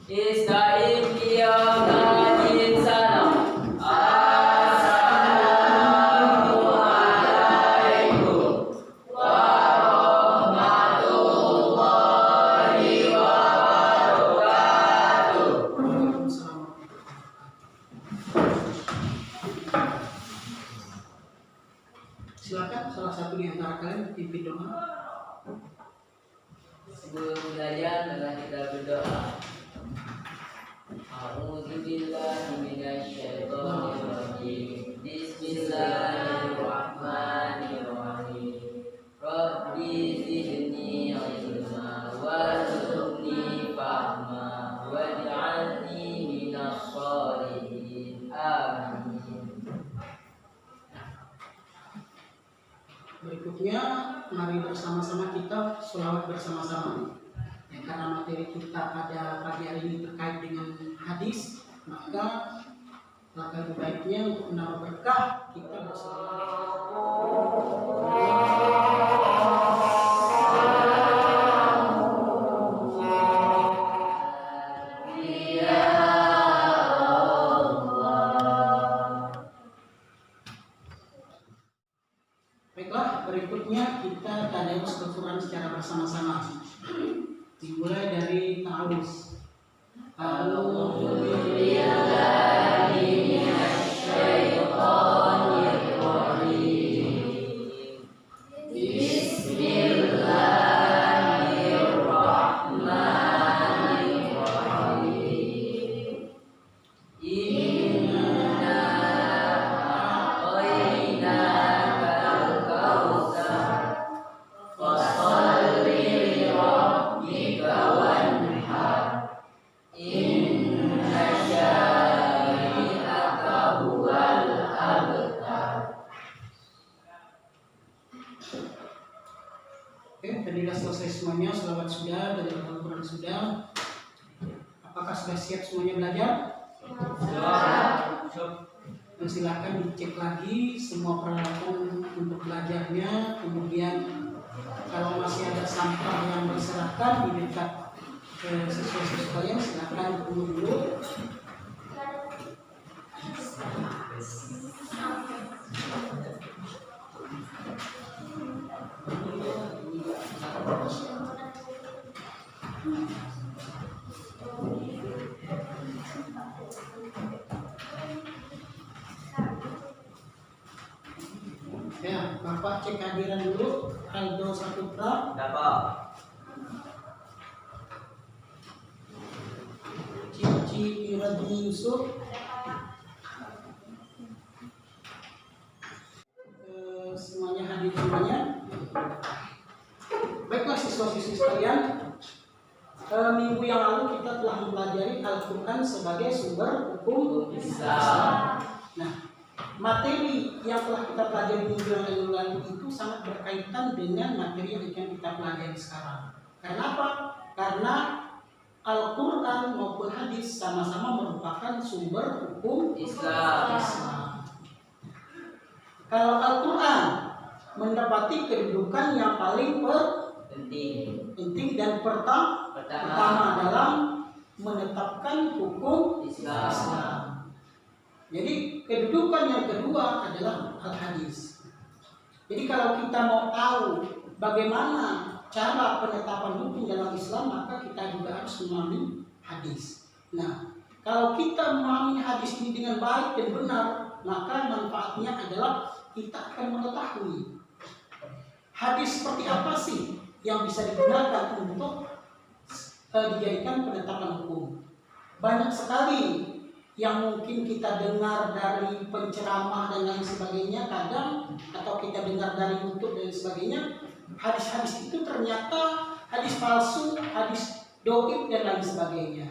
Ista'in qiyamatin salam. Silakan salah satu di antara kalian pimpin doa. Sebelum belajar, mari kita berdoa. A'udzubillahi minasyaitonir rajim. Bismillahirrahmanirrahim. Rabbi zidni ilma warzuqni fahma waj'alni minas sholihin. Amin. Berikutnya, mari bersama-sama kita sholawat bersama-sama. Ya, karena materi kita pada pagi hari ini terkait dengan hadis, maka lebih baiknya untuk menambah berkah kita Baiklah, berikutnya kita tadarus Al-Quran secara bersama-sama. Dimulai dari ta'awuz. Apabila selesai semuanya, selawat sudah, dan Al-Quran sudah. Apakah sudah siap semuanya belajar? Dan silakan dicek lagi semua peralatan untuk belajarnya. Kemudian kalau masih ada sampah yang berserakan di dekat siswa-siswa yang silakan tunggu dulu. Ya, Bapak cek kehadiran dulu. Aldo Saputra. Dapat. Cici Iradni Yusuf. Semuanya hadir semuanya. Baiklah siswa-siswi sekalian, minggu yang lalu kita telah mempelajari Al-Quran sebagai sumber hukum Islam. Nah, materi yang telah kita pelajari minggu yang lalu itu sangat berkaitan dengan materi yang akan kita pelajari sekarang. Karena apa? Karena Al-Quran maupun hadis sama-sama merupakan sumber hukum Islam. Kalau Al-Quran mendapati kedudukan yang paling penting dan pertama dalam menetapkan hukum Islam. Jadi kedudukan yang kedua adalah al-hadis. Jadi kalau kita mau tahu bagaimana cara penetapan hukum dalam Islam, maka kita juga harus memahami hadis. Nah, kalau kita memahami hadis ini dengan baik dan benar, maka manfaatnya adalah kita akan mengetahui hadis seperti apa sih yang bisa digunakan untuk dijadikan penetapan hukum. Banyak sekali yang mungkin kita dengar dari penceramah dan lain sebagainya kadang, atau kita dengar dari YouTube dan sebagainya, hadis-hadis itu ternyata hadis palsu, hadis doib dan lain sebagainya.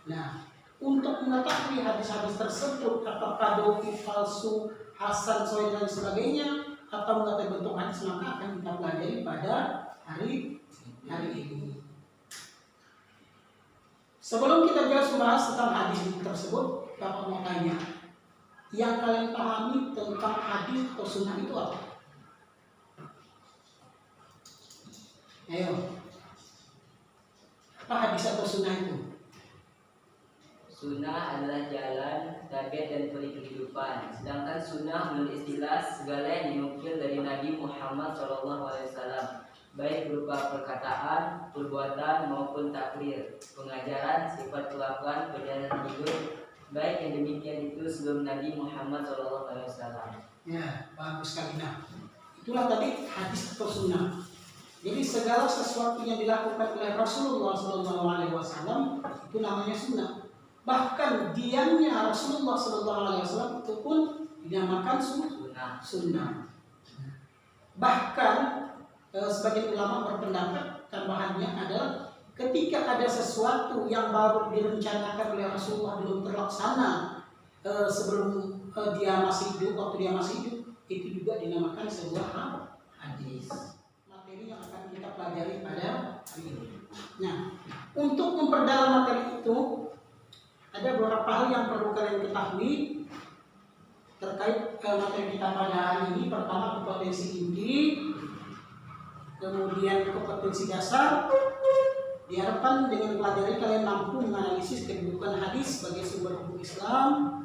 Nah, untuk mengetahui hadis-hadis tersebut apakah doib, palsu, hasan, sahih dan sebagainya, atau mengetahui bentuk hadis, maka akan kita pelajari pada hari ini. Sebelum kita jelas membahas tentang hadis tersebut, Bapak mau tanya, yang kalian pahami tentang hadis atau sunnah itu apa? Ayo, apa hadis atau sunnah itu? Sunnah adalah jalan, target dan peri kehidupan. Sedangkan sunnah menurut istilah segala yang dinukil dari Nabi Muhammad SAW, baik berupa perkataan, perbuatan maupun takrir, pengajaran, sifat kelakuan, perjalanan hidup, baik yang demikian itu sebelum Nabi Muhammad SAW. Ya, bagus sekali. Nah, itulah tadi hadis atau sunnah. Jadi segala sesuatu yang dilakukan oleh Rasulullah SAW itu namanya sunnah. Bahkan diamnya Rasulullah SAW itu pun dinamakan sunnah. Bahkan sebagian ulama berpendapat tambahannya adalah ketika ada sesuatu yang baru direncanakan oleh Rasulullah belum terlaksana sebelum dia masih hidup, waktu dia masih hidup, itu juga dinamakan sebuah hadis. Materi yang akan kita pelajari pada hari ini. Nah, untuk memperdalam materi itu ada beberapa hal yang perlu kalian ketahui terkait materi kita pada hari ini. Pertama, kompetensi inti, kemudian kompetensi dasar. Diharapkan dengan pelajari kalian mampu menganalisis kedudukan hadis sebagai sumber hukum Islam.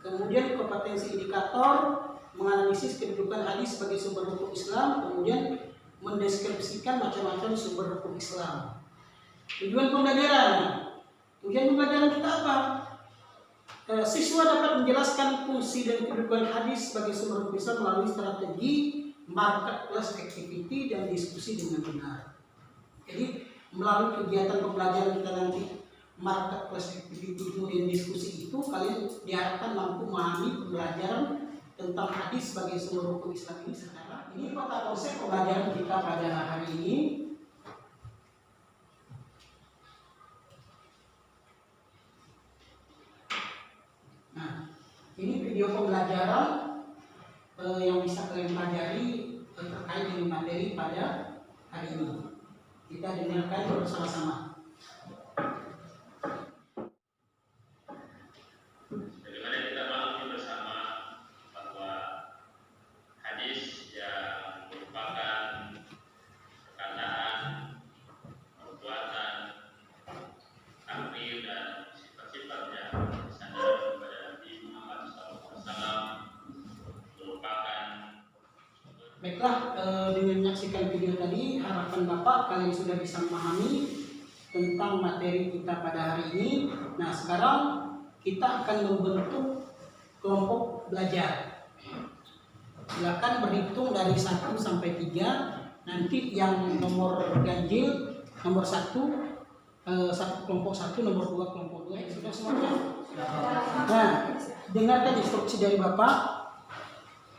Kemudian kompetensi indikator, menganalisis kedudukan hadis sebagai sumber hukum Islam. Kemudian mendeskripsikan macam-macam sumber hukum Islam. Tujuan pembelajaran kita apa? Siswa dapat menjelaskan fungsi dan kedudukan hadis sebagai sumber hukum Islam melalui strategi marketplace activity dan diskusi dengan benar. Jadi melalui kegiatan pembelajaran kita nanti marketplace activity kemudian diskusi itu, kalian diharapkan mampu memahami pembelajaran tentang hadis sebagai sumber hukum Islam ini secara ini kota konsep pembelajaran kita pada hari ini. Nah, ini video pembelajaran yang bisa kalian pelajari terkait dengan materi pada hari ini. Kita dengarkan bersama-sama. Bagaimana kita memahami bersama bahwa hadis yang merupakan perkataan, perbuatan, takrir dan sifat-sifatnya sandaran kepada Nabi Muhammad SAW merupakan. Baiklah, dengan menyaksikan video tadi, harapan Bapak kalian sudah bisa memahami tentang materi kita pada hari ini. Nah, sekarang kita akan membentuk kelompok belajar. Silakan berhitung dari 1 sampai 3. Nanti yang nomor ganjil, nomor 1, satu kelompok 1, nomor 2 kelompok 2. Sudah semuanya? Nah, dengarkan instruksi dari Bapak.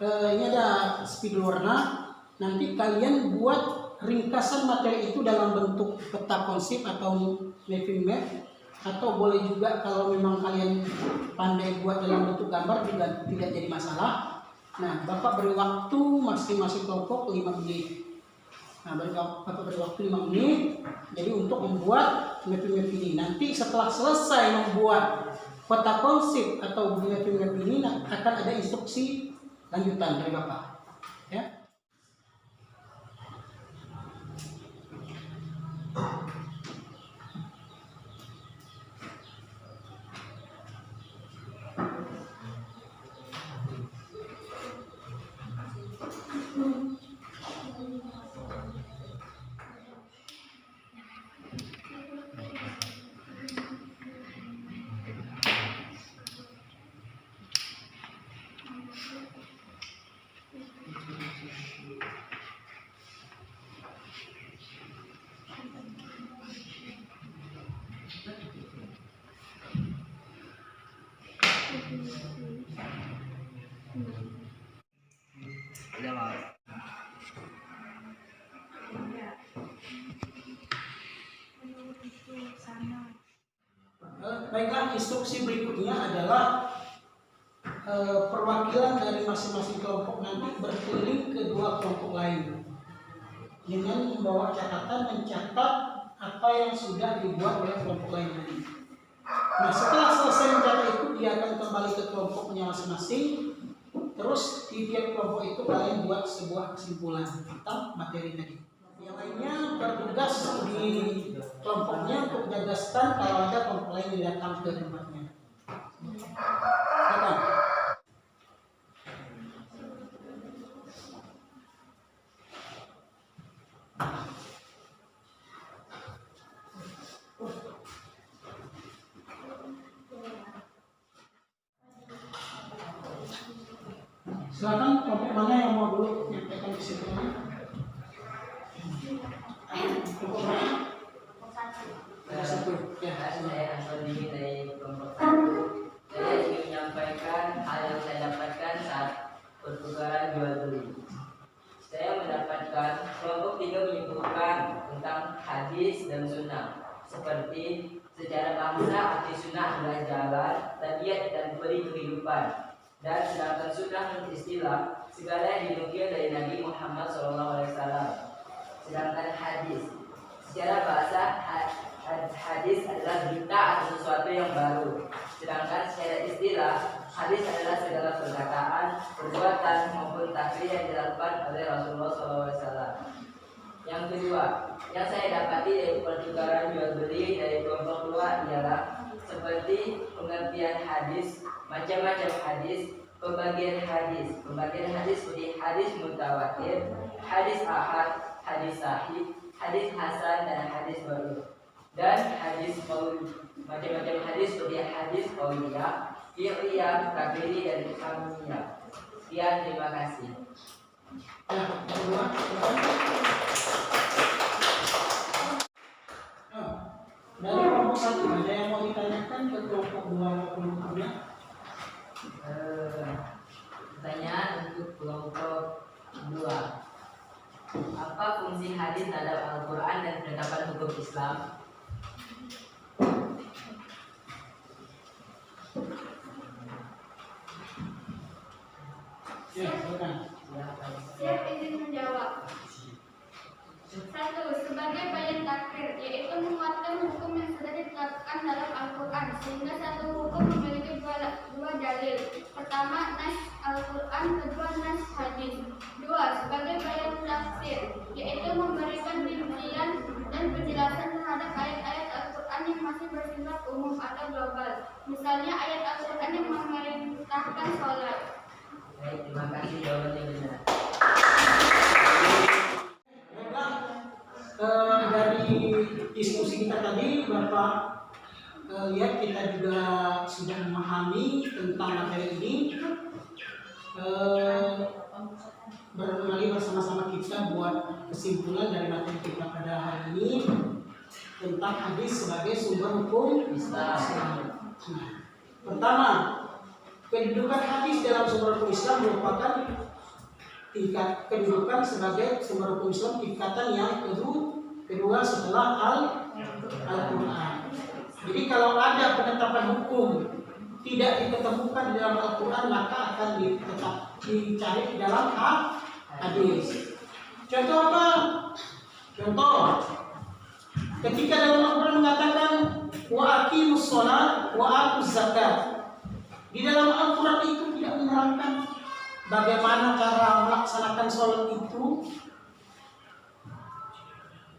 Ini ada spidol warna. Nanti kalian buat ringkasan materi itu dalam bentuk peta konsep atau mapping map, atau boleh juga kalau memang kalian pandai buat dalam bentuk gambar juga tidak jadi masalah. Nah, Bapak beri waktu masing-masing kelompok 5 menit. Nah, Bapak beri waktu 5 menit. Jadi untuk membuat mapping map ini. Nanti setelah selesai membuat peta konsep atau mapping map ini akan ada instruksi lanjutan dari Bapak, ya. Baiklah, instruksi berikutnya adalah perwakilan dari masing-masing kelompok nanti berkeliling ke 2 kelompok lain dengan membawa catatan mencatat apa yang sudah dibuat oleh kelompok lain tadi. Nah, setelah selesai mencatat itu, dia akan kembali ke kelompoknya masing-masing. Terus di tiap kelompok itu kalian buat sebuah kesimpulan tentang materi tadi. Yang lainnya bertugas di kelompoknya untuk menjelaskan kalau ada kelompok lain ingin datang ke tempatnya. Silakan. Silakan, kelompok mana yang mau dulu menyampaikan kesimpulannya? Kelompok mana? Ada satu. Ya, Saya Antoni dari kelompok 1. Saya ingin menyampaikan hal yang saya dapatkan saat pertukaran jual beli. Saya mendapatkan kelompok 3 menyebutkan tentang hadis dan sunnah, seperti secara bahasa arti sunnah adalah jalan, tabiat dan peri kehidupan. Dan sedangkan sunnah menurut istilah segala yang dinukil dari Nabi Muhammad SAW. Sedangkan hadis secara bahasa hadis adalah berita atau sesuatu yang baru. Sedangkan secara istilah hadis adalah segala perkataan, perbuatan maupun takrir yang dilakukan oleh Rasulullah SAW. Yang kedua, yang saya dapati dari pertukaran jual beli dari kelompok 2 ialah seperti pengertian hadis, macam-macam hadis, pembagian hadis. Pembagian hadis seperti hadis mutawatir, hadis ahad, hadis sahih, hadis hasan dan hadis dhaif. Dan hadis macam-macam hadis seperti hadis qauliyah, fi'liyah, takfiri dan hamiyah. Sekian, terima kasih. Ya, kedua. Dari kelompok 1 ada yang mau ditanyakan ke kelompok 2 maupun punya? Pertanyaan untuk kelompok 2. Apa fungsi hadis dalam Al-Quran dan penetapan hukum Islam? Ya, silakan. Siap izin menjawab. 1. Sebagai bayan takrir, yaitu menguatkan hukum yang sudah ditetapkan dalam Al-Quran, sehingga satu hukum memiliki dua dalil. Pertama, nas Al-Quran, kedua nas hadis. 2. Sebagai bayan tafsir, yaitu memberikan rincian dan penjelasan terhadap ayat-ayat Al-Quran yang masih bersifat umum atau global. Misalnya ayat Al-Quran yang memerintahkan sholat. Baik, terima kasih, jawabannya benar. Dari diskusi kita tadi, Bapak lihat kita juga sudah memahami tentang materi ini. Barangkali bersama-sama kita buat kesimpulan dari materi kita pada hari ini tentang hadis sebagai sumber hukum Islam. Nah, pertama, kedudukan hadis dalam sumber hukum Islam merupakan tingkat kedudukan sebagai sumber hukum Islam tingkatan yang kedua setelah Al-Quran. Jadi kalau ada penetapan hukum tidak diketemukan di dalam Al-Quran, maka akan dicari di dalam hadis. Contoh apa? Contoh, ketika dalam Al-Quran mengatakan wa aqimus shalah wa atuz zakat, di dalam Al-Quran itu tidak menerangkan bagaimana cara melaksanakan sholat itu,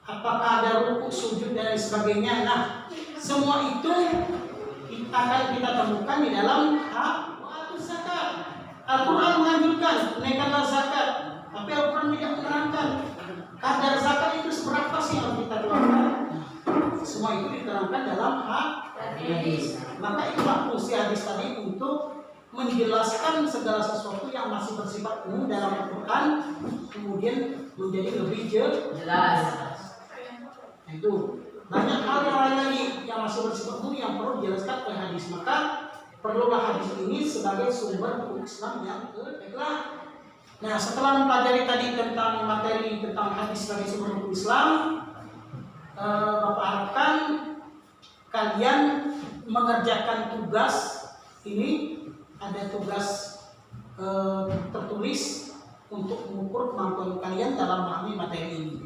apakah ada rukuk, sujud dan sebagainya. Nah, semua itu akan kita temukan di dalam atuz zakat. Al-Quran menganjurkan menaikkanlah zakat, tapi Al-Quran tidak menerangkan kadar zakat itu seberapa sih yang kita keluarkan. Semua itu diterangkan dalam hadis. Maka itulah fungsi hadis tadi untuk menjelaskan segala sesuatu yang masih bersifat umum dalam Al-Quran, kemudian menjadi lebih jelas. Itu banyak hal yang lain lagi yang masih bersifat umum yang perlu dijelaskan oleh hadis. Maka perlulah hadis ini sebagai sumber hukum Islam yang kedua. Nah, setelah mempelajari tadi tentang materi tentang hadis sebagai sumber hukum Islam, Bapak harapkan kalian mengerjakan tugas ini. Ada tugas tertulis untuk mengukur kemampuan kalian dalam memahami materi ini.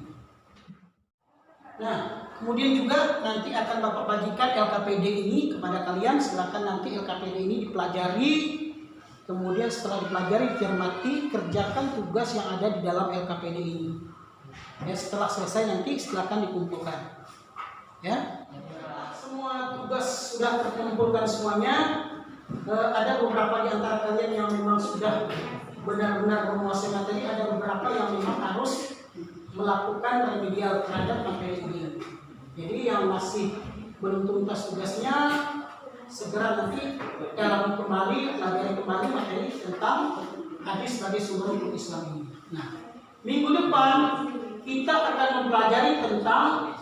Nah, kemudian juga nanti akan Bapak bagikan LKPD ini kepada kalian. Silakan nanti LKPD ini dipelajari. Kemudian setelah dipelajari, cermati, kerjakan tugas yang ada di dalam LKPD ini. Ya, setelah selesai nanti silakan dikumpulkan. Ya, semua tugas sudah terkumpulkan semuanya, ada beberapa di antara kalian yang memang sudah benar-benar menguasai materi, ada beberapa yang memang harus melakukan remedial terhadap materi ini. Jadi yang masih belum tuntas tugasnya, segera nanti dalam kembali, pelajari kembali materi tentang hadis sebagai sumber hukum Islam ini. Nah, minggu depan kita akan mempelajari tentang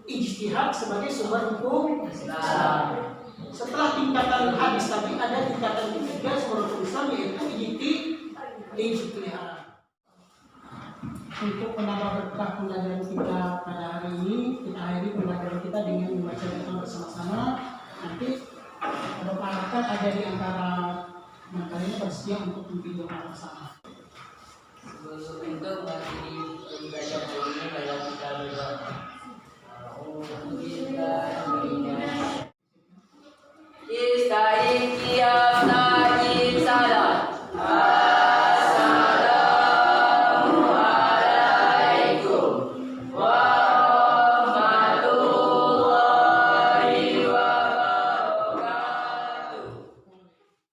ijtihad sebagai sumber hukum Islam. Setelah tingkatan hadis tadi, ada tingkatan ketiga sumber hukum Islam, yaitu ijtihad. Untuk penambah berkah pembelajaran kita pada hari ini, kita akhiri pembelajaran kita dengan membaca doa bersama-sama. Nanti Bapak ada di antara materinya bersedia untuk memimpin doa bersama. Untuk mengakhiri pembelajaran ini, kita berdoa.